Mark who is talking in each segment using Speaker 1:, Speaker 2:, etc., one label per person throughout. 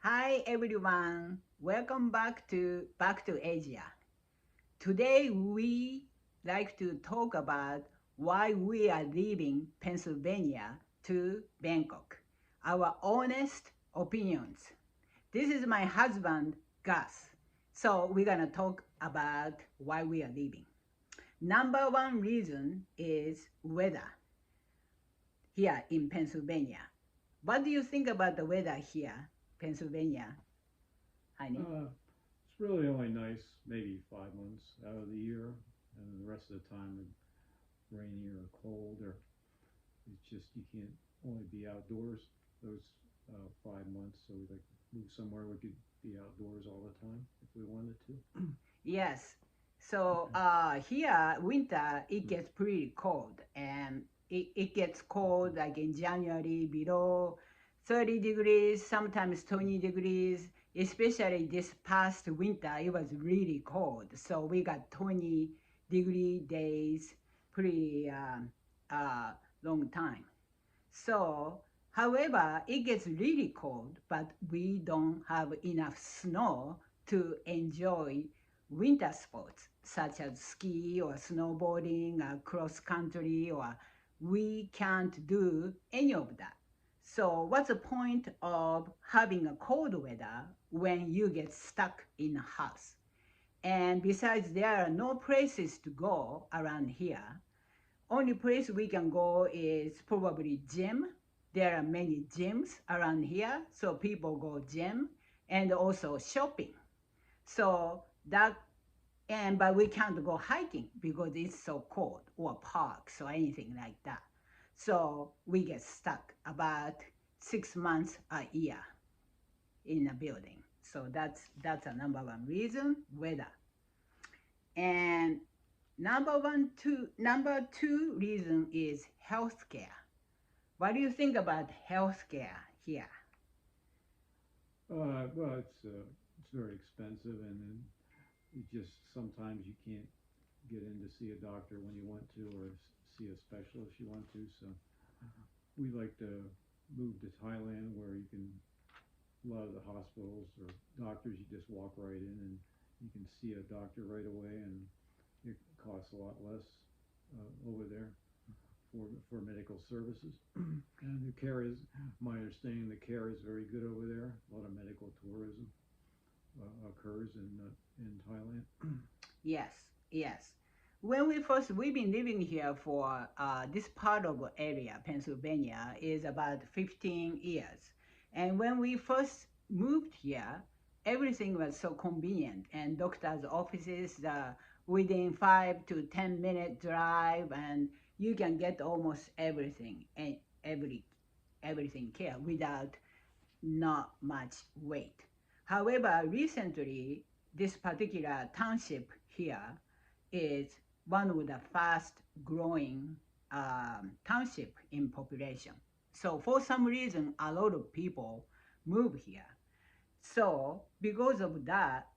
Speaker 1: Hi everyone, welcome back to Asia. Today we like to talk about why we are leaving Pennsylvania to Bangkok. Our honest opinions. This is my husband Gus. So we're gonna talk about why we are leaving. Number one reason is weather here in Pennsylvania. What do you think about the weather here, Pennsylvania, honey?
Speaker 2: It's really only nice maybe 5 months out of the year, and the rest of the time it's rainy or cold, or it's just you can't only be outdoors those 5 months. So we like move somewhere we could be outdoors all the time if we wanted to.
Speaker 1: Yes. So here, winter, it gets pretty cold. And it gets cold like in January below 30 degrees, sometimes 20 degrees. Especially this past winter, it was really cold. So we got 20-degree days pretty uh, long time. So, however, it gets really cold, but we don't have enough snow to enjoy winter sports such as ski or snowboarding or cross country, or we can't do any of that. So, what's the point of having a cold weather when you get stuck in a house? And besides, there are no places to go around here. Only place we can go is probably gym. There are many gyms around here, so people go gym and also shopping. So that and but we can't go hiking because it's so cold or parks or anything like that. So we get stuck about 6 months a year in a building. So that's a number one reason, weather. And number two reason is healthcare. What do you think about healthcare here?
Speaker 2: It's very expensive, and then it just sometimes you can't get in to see a doctor when you want to, or see a specialist you want to. So we like to move to Thailand, where you can a lot of the hospitals or doctors, you just walk right in and you can see a doctor right away, and it costs a lot less over there for medical services. And the care is, my understanding, the care is very good over there. A lot of medical tourism occurs in Thailand.
Speaker 1: Yes, yes. When we've been living here for this part of area, Pennsylvania, is about 15 years. And when we first moved here, everything was so convenient, and doctors' offices within 5 to 10 minute drive, and you can get almost everything and every everything care without not much wait. However, recently, this particular township here is one of the fast growing township in population. So for some reason, a lot of people move here. So because of that,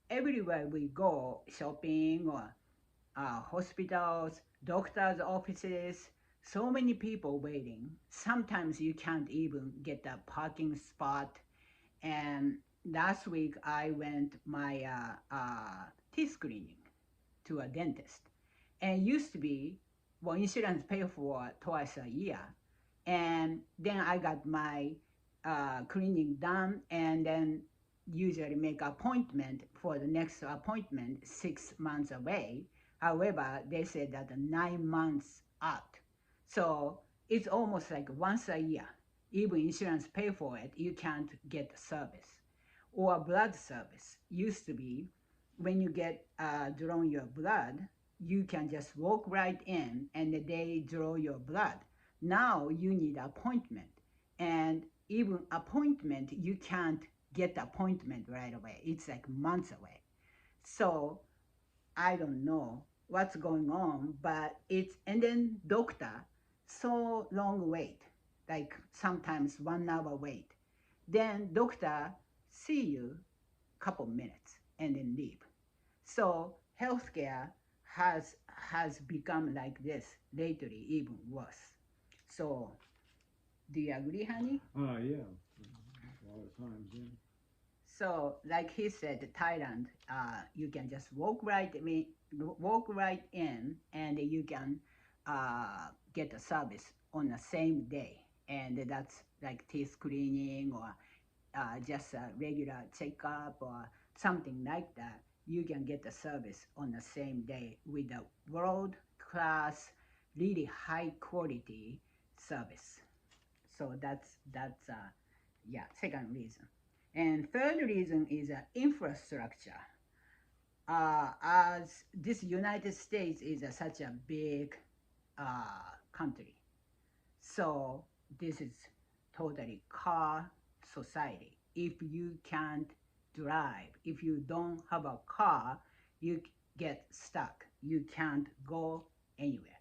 Speaker 1: everywhere we go, shopping or hospitals, doctors' offices, so many people waiting. Sometimes you can't even get a parking spot. And last week I went my teeth cleaning to a dentist. And it used to be, well, insurance pay for twice a year. And then I got my cleaning done, and then usually make appointment for the next appointment 6 months away. However, they said that 9 months out. So it's almost like once a year. Even insurance pay for it, you can't get service. Or blood service used to be when you get drawn your blood, you can just walk right in and they draw your blood. Now you need appointment, and even appointment you can't get appointment right away. It's like months away. So I don't know what's going on, but it's and then doctor so long wait, like sometimes 1 hour wait. Then doctor see you couple minutes and then leave. So healthcare has become like this lately, even worse. So do you agree, honey?
Speaker 2: Yeah, a lot of times, yeah.
Speaker 1: So, like he said, Thailand, you can just walk right, walk right in, and you can get a service on the same day, and that's like teeth cleaning or just a regular checkup or something like that. You can get the service on the same day with a world class, really high quality service. So that's yeah, second reason. And third reason is infrastructure. As this United States is such a big country, so this is totally car society. If you can't drive, if you don't have a car, you get stuck. You can't go anywhere.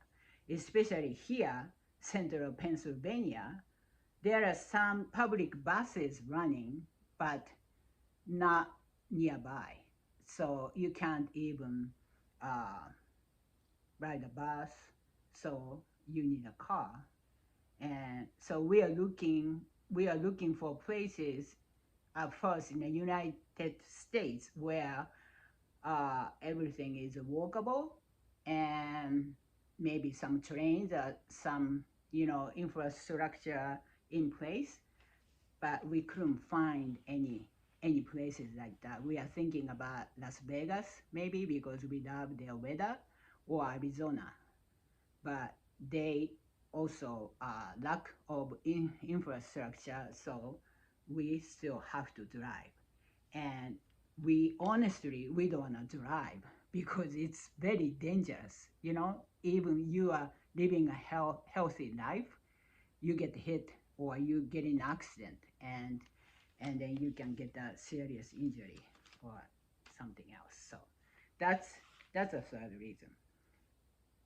Speaker 1: Especially here, central Pennsylvania, there are some public buses running, but not nearby. So you can't even uh, ride a bus. So you need a car. And so we are looking for places first in the United States where everything is walkable and maybe some trains, some infrastructure in place, but we couldn't find any places like that. We are thinking about Las Vegas maybe because we love their weather, or Arizona, but they also lack of infrastructure, so we still have to drive. And we don't want to drive because it's very dangerous. Even you are living a healthy life, you get hit or you get in an accident, and then you can get a serious injury or something else. So that's that's a third reason.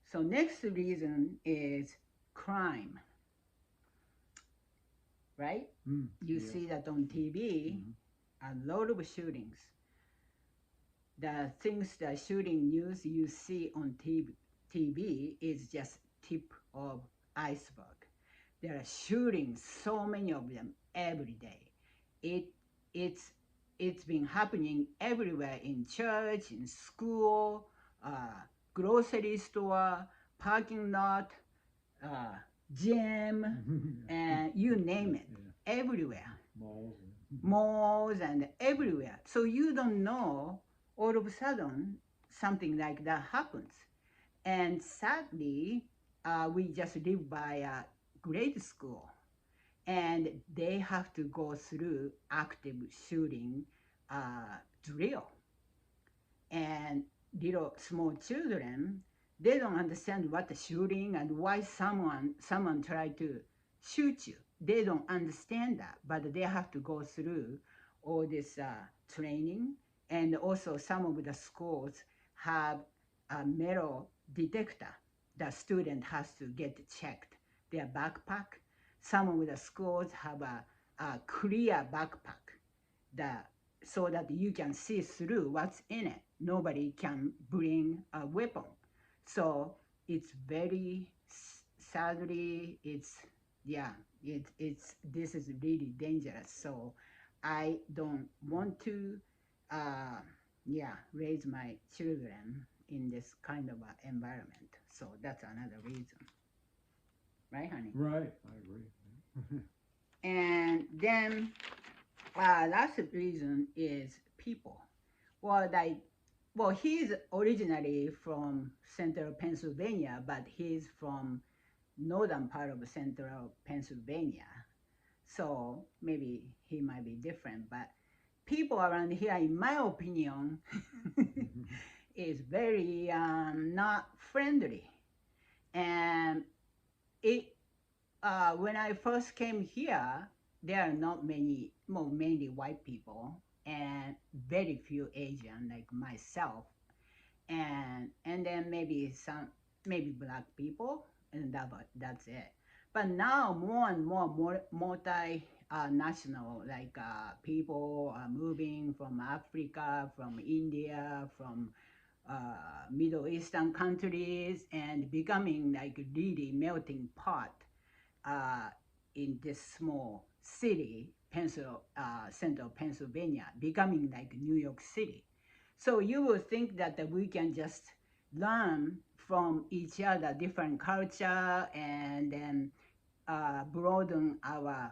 Speaker 1: So next reason is crime, right? You
Speaker 2: Yeah.
Speaker 1: see that on TV,
Speaker 2: Mm-hmm.
Speaker 1: a lot of shootings. The things, the shooting news you see on TV is just tip of iceberg. There are shootings, so many of them every day. It it's it's been happening everywhere, in church, in school, uh, grocery store, parking lot, uh, gym,
Speaker 2: Yeah.
Speaker 1: and you name it,
Speaker 2: Yeah.
Speaker 1: everywhere,
Speaker 2: Malls.
Speaker 1: malls and everywhere. So you don't know, all of a sudden something like that happens. And sadly, we just live by a grade school, and they have to go through active shooting drill. And little small children, they don't understand what the shooting and why someone tried to shoot you. They don't understand that, but they have to go through all this training. And also some of the schools have a metal detector. The student has to get checked their backpack. Some of the schools have a clear backpack that, so that you can see through what's in it. Nobody can bring a weapon. So it's very sadly, it's yeah, it's this is really dangerous. So I don't want to raise my children in this kind of environment. So that's another reason, right, honey?
Speaker 2: Right. I agree.
Speaker 1: And then last reason is people. Well, like, well, he's originally from central Pennsylvania, but he's from northern part of central Pennsylvania. So maybe he might be different, but people around here, in my opinion, is very not friendly. And it when I first came here, there are not many, well, mainly white people and very few Asian like myself, and then maybe black people, and that's it. But now more and more multi national, like people are moving from Africa, from India, from Middle Eastern countries, and becoming like really melting pot uh, in this small city, central Pennsylvania, becoming like New York City. So you will think that we can just learn from each other, different culture, and then broaden our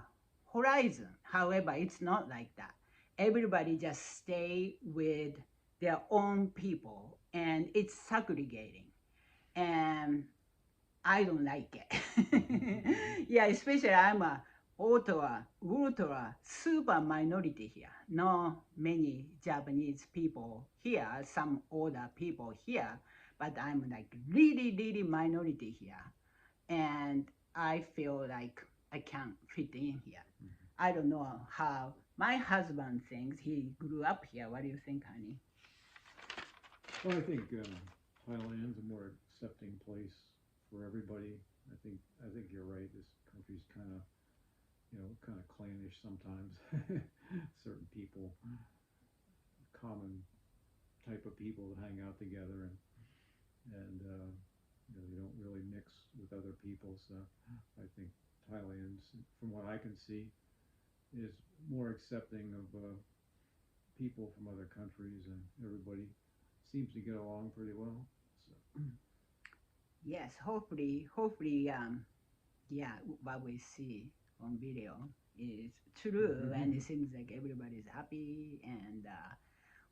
Speaker 1: horizon. However, it's not like that. Everybody just stay with their own people, and it's segregating. And I don't like it. Yeah, especially I'm a ultra super minority here. No many Japanese people here, some older people here, but I'm like really minority here, and I feel like I can't fit in here. I don't know how my husband thinks. He grew up here. What do you think, honey?
Speaker 2: Well, I think Thailand's a more accepting place for everybody. I think you're right. This country's kind of clannish sometimes. Certain people, common type of people that hang out together, and they don't really mix with other people. So I think Thailand, from what I can see, is more accepting of people from other countries, and everybody seems to get along pretty well. So
Speaker 1: Yes, yeah, what we see on video is true, and it seems like everybody's happy. And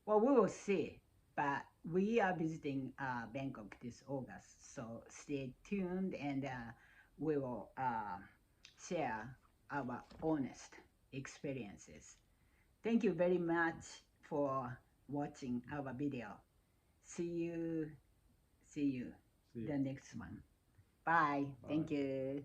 Speaker 1: well, we will see. But we are visiting Bangkok this August, so stay tuned, and we will share our honest experiences. Thank you very much for watching our video. See you, see you
Speaker 2: see ya.
Speaker 1: the next one. Bye. Thank
Speaker 2: Bye.
Speaker 1: you.